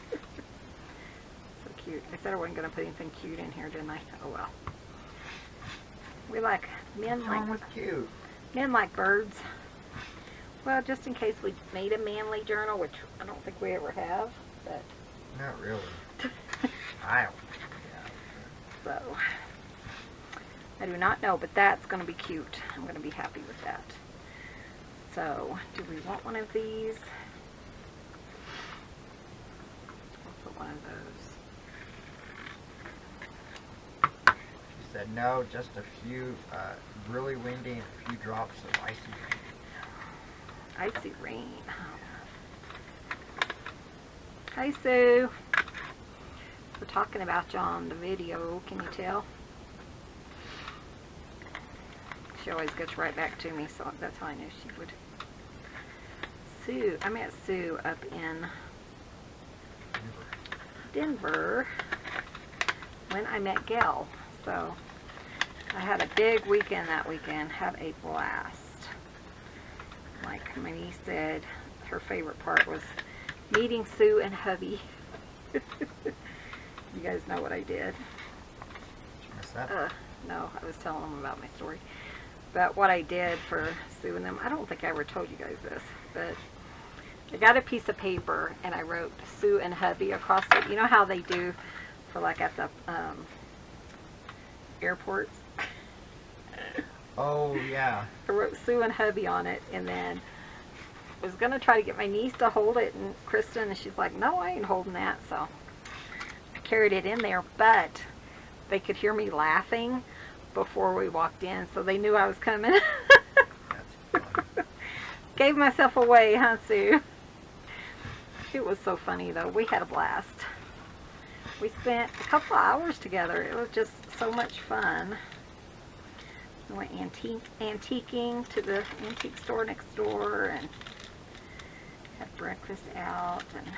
Speaker 1: cute. I said I wasn't going to put anything cute in here, didn't I? Oh well. We like men
Speaker 2: cute.
Speaker 1: Men like birds. Well, just in case we made a manly journal, which I don't think we ever have, but
Speaker 2: not really. I don't. Yeah.
Speaker 1: So I do not know, but that's going to be cute. I'm going to be happy with that. So, do we want one of these? I'll put one of those.
Speaker 2: She said no, just a few, really windy and a few drops of icy rain.
Speaker 1: Icy rain. Hi, Sue. We're talking about you on the video. Can you tell? She always gets right back to me, so that's how I knew she would. Sue, I met Sue up in Denver when I met Gayle. So I had a big weekend that weekend, had a blast. Like my niece said, her favorite part was meeting Sue and hubby. You guys know what I did.
Speaker 2: What's that?
Speaker 1: No, I was telling them about my story. But what I did for Sue and them, I don't think I ever told you guys this, but I got a piece of paper and I wrote Sue and hubby across it. You know how they do for like at the airports?
Speaker 2: Oh, yeah.
Speaker 1: I wrote Sue and hubby on it, and then I was going to try to get my niece to hold it, and Kristen, and she's like, no, I ain't holding that, so I carried it in there, but they could hear me laughing before we walked in, so they knew I was coming.
Speaker 2: That's funny.
Speaker 1: Gave myself away, huh, Sue? It was so funny, though. We had a blast. We spent a couple of hours together. It was just so much fun. We went antiquing to the antique store next door and had breakfast out, and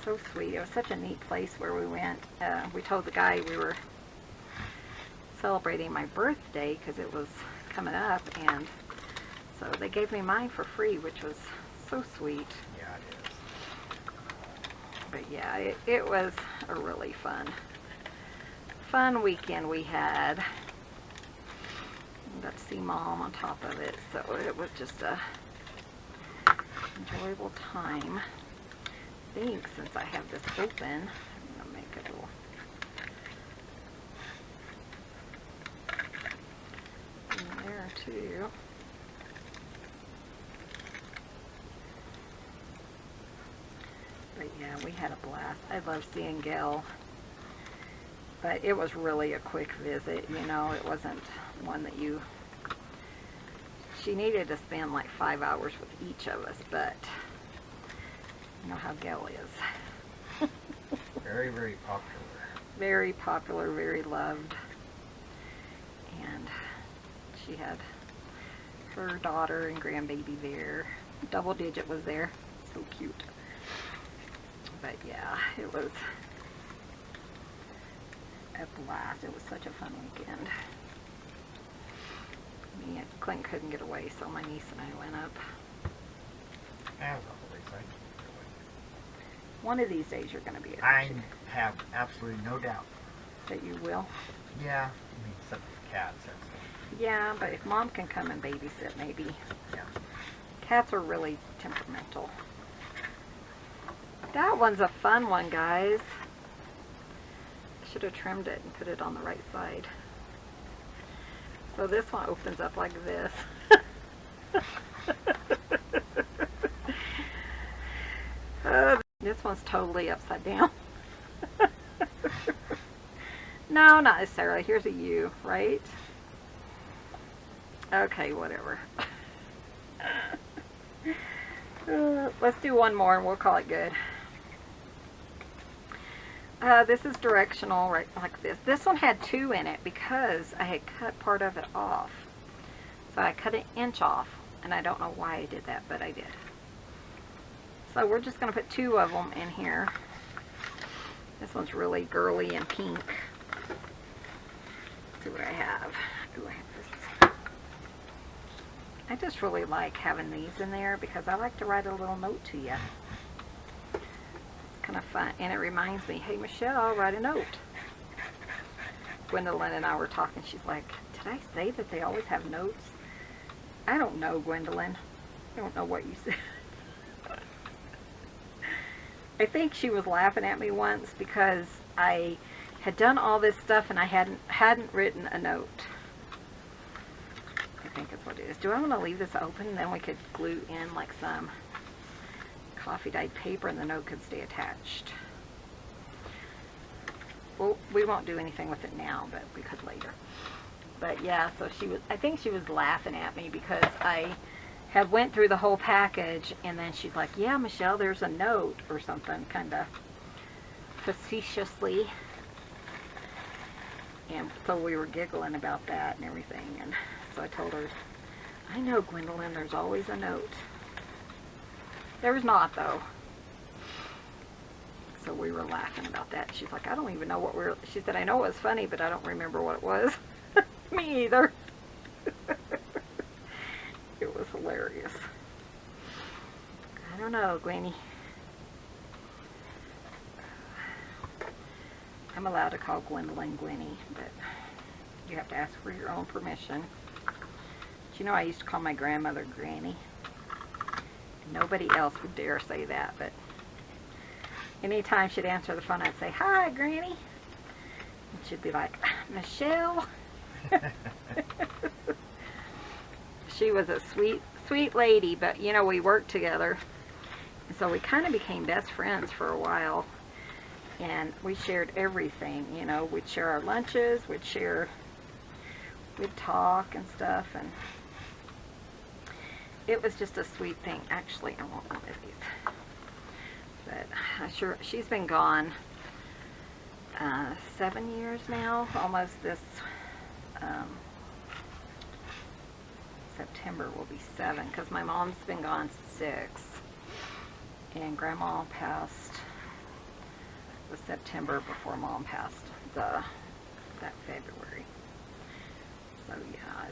Speaker 1: so sweet. It was such a neat place where we went. We told the guy we were celebrating my birthday because it was coming up, and so they gave me mine for free, which was so sweet.
Speaker 2: Yeah, it is.
Speaker 1: But yeah, it was a really fun weekend we had. Got to see Mom on top of it, so it was just a enjoyable time. I think since I have this open, I'm gonna make a little too. But yeah, we had a blast. I love seeing Gayle. But it was really a quick visit, you know. It wasn't one that she needed to spend like 5 hours with each of us, but you know how Gayle is.
Speaker 2: Very, very popular.
Speaker 1: Very popular, very loved. And she had her daughter and grandbaby there. Double Digit was there. So cute. But yeah, it was a blast. It was such a fun weekend. Me and Clint couldn't get away, so my niece and I went up.
Speaker 2: As always, I can
Speaker 1: One of these days you're going to be able
Speaker 2: I
Speaker 1: to.
Speaker 2: have absolutely no doubt.
Speaker 1: That you will?
Speaker 2: Yeah, I mean, except for the cats. That's
Speaker 1: Yeah, but if Mom can come and babysit, maybe.
Speaker 2: yeah.
Speaker 1: Cats are really temperamental. That one's a fun one, guys. I should have trimmed it and put it on the right side. So this one opens up like this. This one's totally upside down. No, not necessarily. Here's a U, right? Okay, whatever. Let's do one more and we'll call it good. This is directional, right, like this. This one had 2 in it because I had cut part of it off. So I cut 1 inch off, and I don't know why I did that, but I did. So we're just going to put 2 of them in here. This one's really girly and pink. Let's see what I have. Ooh, I have this. I just really like having these in there because I like to write a little note to you. Kind of fun, and it reminds me, hey Michelle, write a note. Gwendolyn and I were talking. She's like, did I say that they always have notes? I don't know, Gwendolyn. I don't know what you said. I think she was laughing at me once because I had done all this stuff and I hadn't written a note. I think that's what it is. Do I want to leave this open? Then we could glue in like some coffee dyed paper and the note could stay attached. Well, we won't do anything with it now, but we could later. But yeah, so I think she was laughing at me because I had went through the whole package and then she's like, yeah, Michelle, there's a note or something, kind of facetiously. And so we were giggling about that and everything. And so I told her, I know, Gwendolyn, there's always a note. There's not, though. So we were laughing about that. She's like, I don't even know what she said, I know it was funny, but I don't remember what it was. Me either. It was hilarious. I don't know, Gwenny. I'm allowed to call Gwendolyn Gwenny, but you have to ask for your own permission. But you know, I used to call my grandmother Granny. Nobody else would dare say that, but anytime she'd answer the phone, I'd say, hi, Granny. And she'd be like, Michelle. She was a sweet, sweet lady, but, you know, we worked together. And so we kind of became best friends for a while. And we shared everything, you know. We'd share our lunches, we'd talk and stuff, and it was just a sweet thing. Actually, I want one of these. But she's been gone 7 years now, almost this September will be 7, because my mom's been gone 6, and Grandma passed the September before Mom passed that February. So yeah,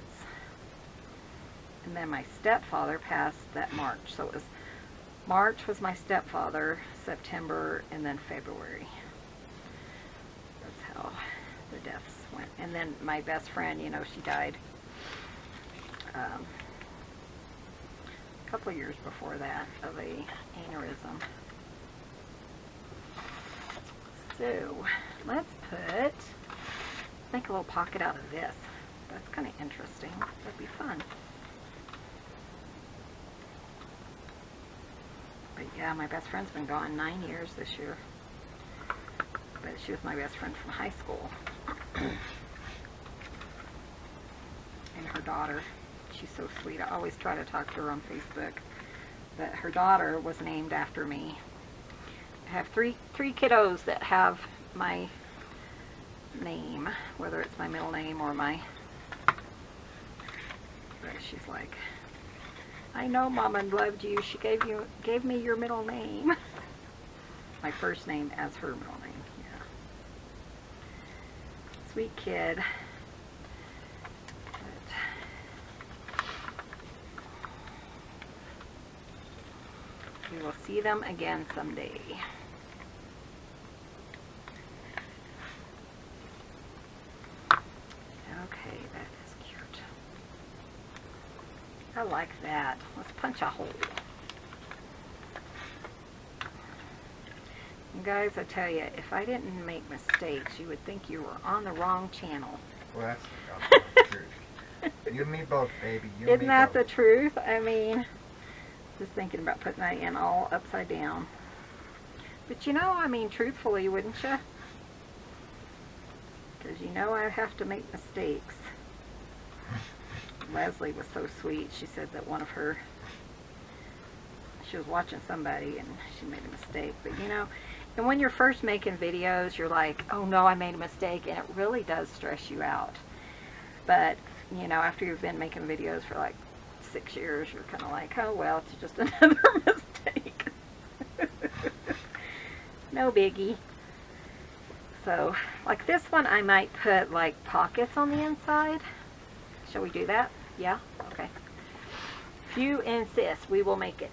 Speaker 1: and then my stepfather passed that March. So it was March was my stepfather, September, and then February. That's how the deaths went. And then my best friend, you know, she died a couple of years before that of a aneurysm. So let's make a little pocket out of this. That's kind of interesting. That'd be fun. But yeah, my best friend's been gone 9 years this year. But she was my best friend from high school. And her daughter, she's so sweet. I always try to talk to her on Facebook. But her daughter was named after me. I have three kiddos that have my name, whether it's my middle name or my... But she's like, I know Mama loved you. She gave me your middle name. My first name as her middle name. Yeah. Sweet kid. But we will see them again someday. Okay, that is cute. I like that. Let's punch a hole. And guys, I tell you, if I didn't make mistakes, you would think you were on the wrong channel.
Speaker 2: Well, that's the truth. You and me both, baby. You and
Speaker 1: Isn't
Speaker 2: me
Speaker 1: that
Speaker 2: both.
Speaker 1: the truth? I mean, just thinking about putting that in all upside down. But you know, I mean, truthfully, wouldn't you? Because you know I have to make mistakes. Leslie was so sweet. She said that one of her, she was watching somebody and she made a mistake. But you know, and when you're first making videos, you're like, oh no, I made a mistake. And it really does stress you out. But, you know, after you've been making videos for like 6 years, you're kind of like, oh well, it's just another mistake. No biggie. So, like this one, I might put like pockets on the inside. Shall we do that? Yeah? Okay. If you insist, we will make it.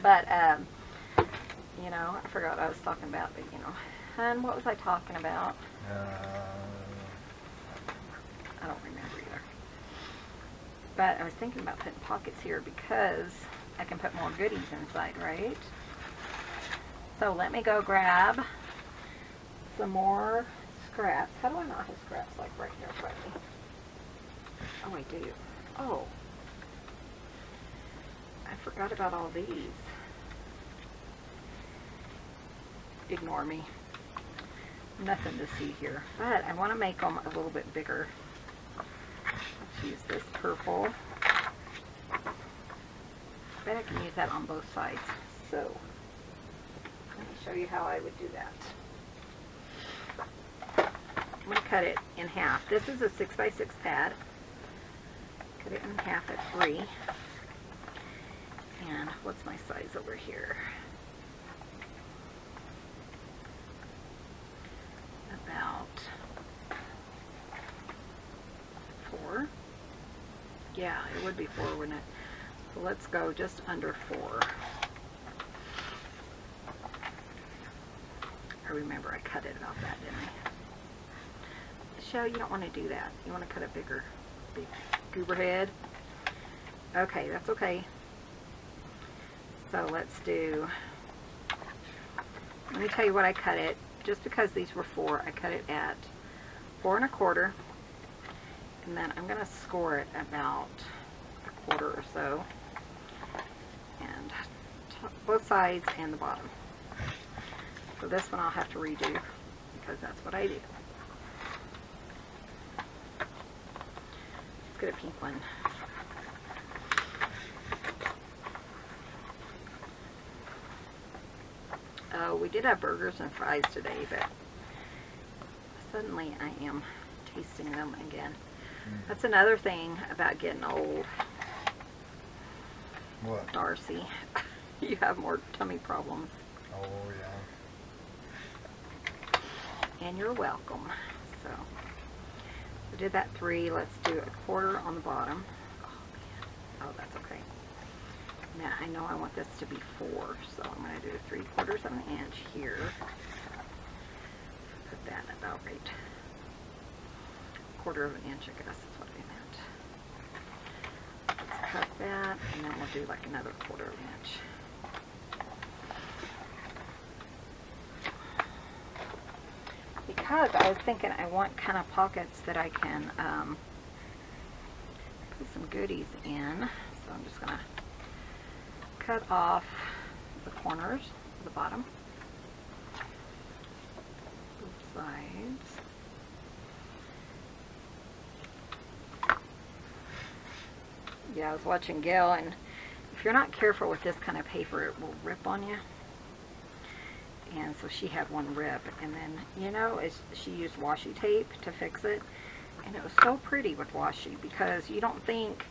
Speaker 1: But, you know, I forgot what I was talking about, but you know. And what was I talking about? I don't remember either. But I was thinking about putting pockets here because I can put more goodies inside, right? So let me go grab some more scraps. How do I not have scraps like right here in front of me? Oh, I do. Oh. I forgot about all these. Ignore me. Nothing to see here. But I want to make them a little bit bigger. Let's use this purple. I bet I can use that on both sides. So, let me show you how I would do that. I'm going to cut it in half. This is a 6x6 pad. Cut it in half at 3. And what's my size over here? About 4. Yeah, it would be 4, wouldn't it? So let's go just under 4. I remember I cut it off that, didn't I? Chelle, you don't want to do that. You want to cut it bigger. Big goober head. Okay, that's okay. So let's do, let me tell you what I cut it. Just because these were 4, I cut it at 4 1/4. And then I'm going to score it about 1/4 or so. And both sides and the bottom. So this one I'll have to redo because that's what I do. Let's get a pink one. We did have burgers and fries today, but suddenly I am tasting them again. That's another thing about getting old.
Speaker 2: What?
Speaker 1: Darcy, you have more tummy problems.
Speaker 2: Oh, yeah.
Speaker 1: And you're welcome. So, we did that 3. Let's do 1/4 on the bottom. Oh, man. Oh, that's okay. Now, I know I want this to be 4, so I'm going to do 3/4 of an inch here. Put that about right. 1/4 of an inch, I guess is what I meant. Let's cut that, and then we'll do like another 1/4 of an inch. Because I was thinking I want kind of pockets that I can some goodies in. So I'm just going to cut off the corners of the bottom, both sides. Yeah, I was watching Gayle, and if you're not careful with this kind of paper, it will rip on you. And so she had one rip, and then, you know, she used washi tape to fix it. And it was so pretty with washi, because you don't think,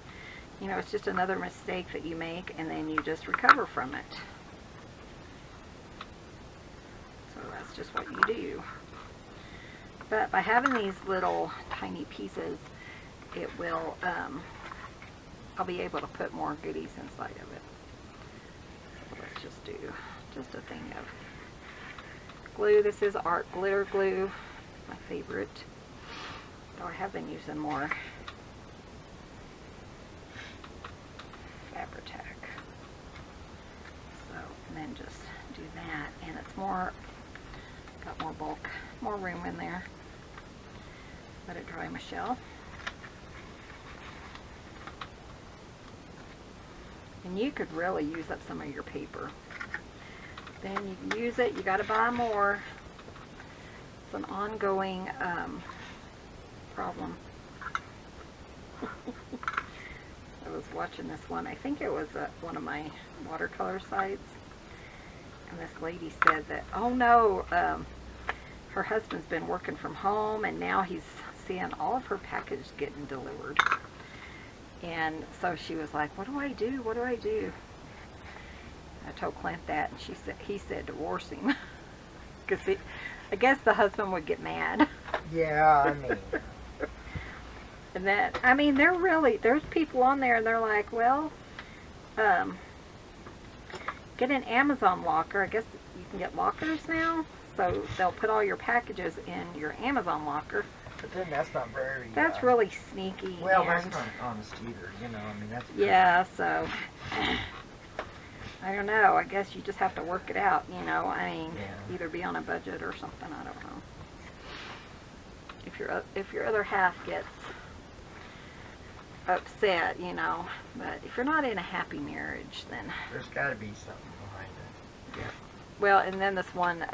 Speaker 1: you know, it's just another mistake that you make, and then you just recover from it. So that's just what you do. But by having these little tiny pieces, it will, I'll be able to put more goodies inside of it. So let's just do just a thing of glue. This is art glitter glue, my favorite. Though I have been using more Fabri-Tac. So, and then just do that, and it's more, got more bulk, more room in there. Let it dry, Michelle. And you could really use up some of your paper. Then you can use it, you gotta buy more. It's an ongoing problem. I was watching this one, I think it was one of my watercolor sites, and this lady said that, oh no, her husband's been working from home, and now he's seeing all of her packages getting delivered. And so she was like, what do I do? What do I do? I told Clint that, and he said divorce him. Because I guess the husband would get mad.
Speaker 2: Yeah, I mean.
Speaker 1: And that, I mean, there's people on there, and they're like, well, get an Amazon locker. I guess you can get lockers now. So they'll put all your packages in your Amazon locker.
Speaker 2: But then that's not very...
Speaker 1: That's really sneaky.
Speaker 2: Well, that's not honest either, you know, I mean, that's...
Speaker 1: Yeah, so... I don't know. I guess you just have to work it out, you know. I mean, either be on a budget or something. I don't know. If your other half gets upset, you know. But if you're not in a happy marriage, then
Speaker 2: there's got to be something behind it.
Speaker 1: Yeah. Well, and then this one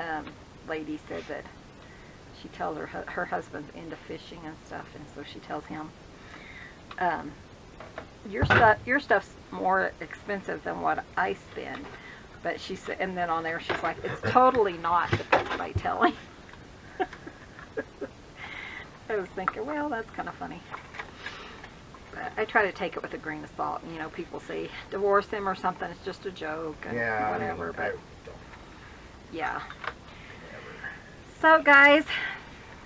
Speaker 1: lady said that she tells her husband's into fishing and stuff, and so she tells him, your stuff's more expensive than what I spend. But she said, and then on there she's like, it's totally not, but that's what I tell him. I was thinking, well, that's kind of funny. But I try to take it with a grain of salt. You know, people say divorce him or something. It's just a joke and whatever. But yeah. So guys,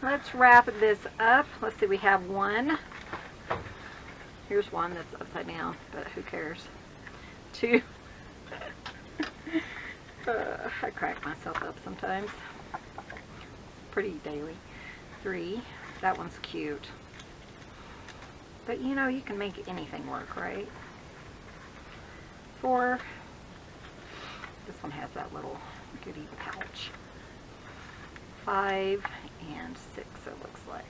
Speaker 1: let's wrap this up. Let's see, we have one. Here's one that's upside down, but who cares? 2. I crack myself up sometimes. Pretty daily. 3. That one's cute. But you know, you can make anything work, right? 4. This one has that little goodie pouch. 5 and 6, it looks like.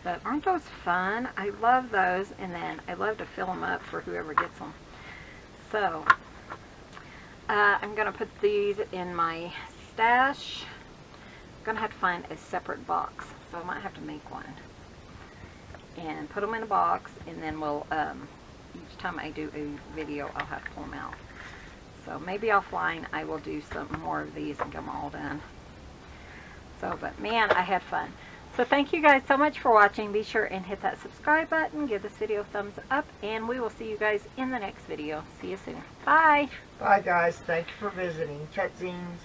Speaker 1: But aren't those fun? I love those, and then I love to fill them up for whoever gets them. So, I'm going to put these in my stash. I'm going to have to find a separate box, so I might have to make one. And put them in a box, and then we'll, each time I do a video, I'll have to pull them out. So maybe offline I will do some more of these and get them all done. So, but man, I had fun. So thank you guys so much for watching. Be sure and hit that subscribe button. Give this video a thumbs up. And we will see you guys in the next video. See you soon. Bye.
Speaker 2: Bye guys. Thank you for visiting. Tet Zines.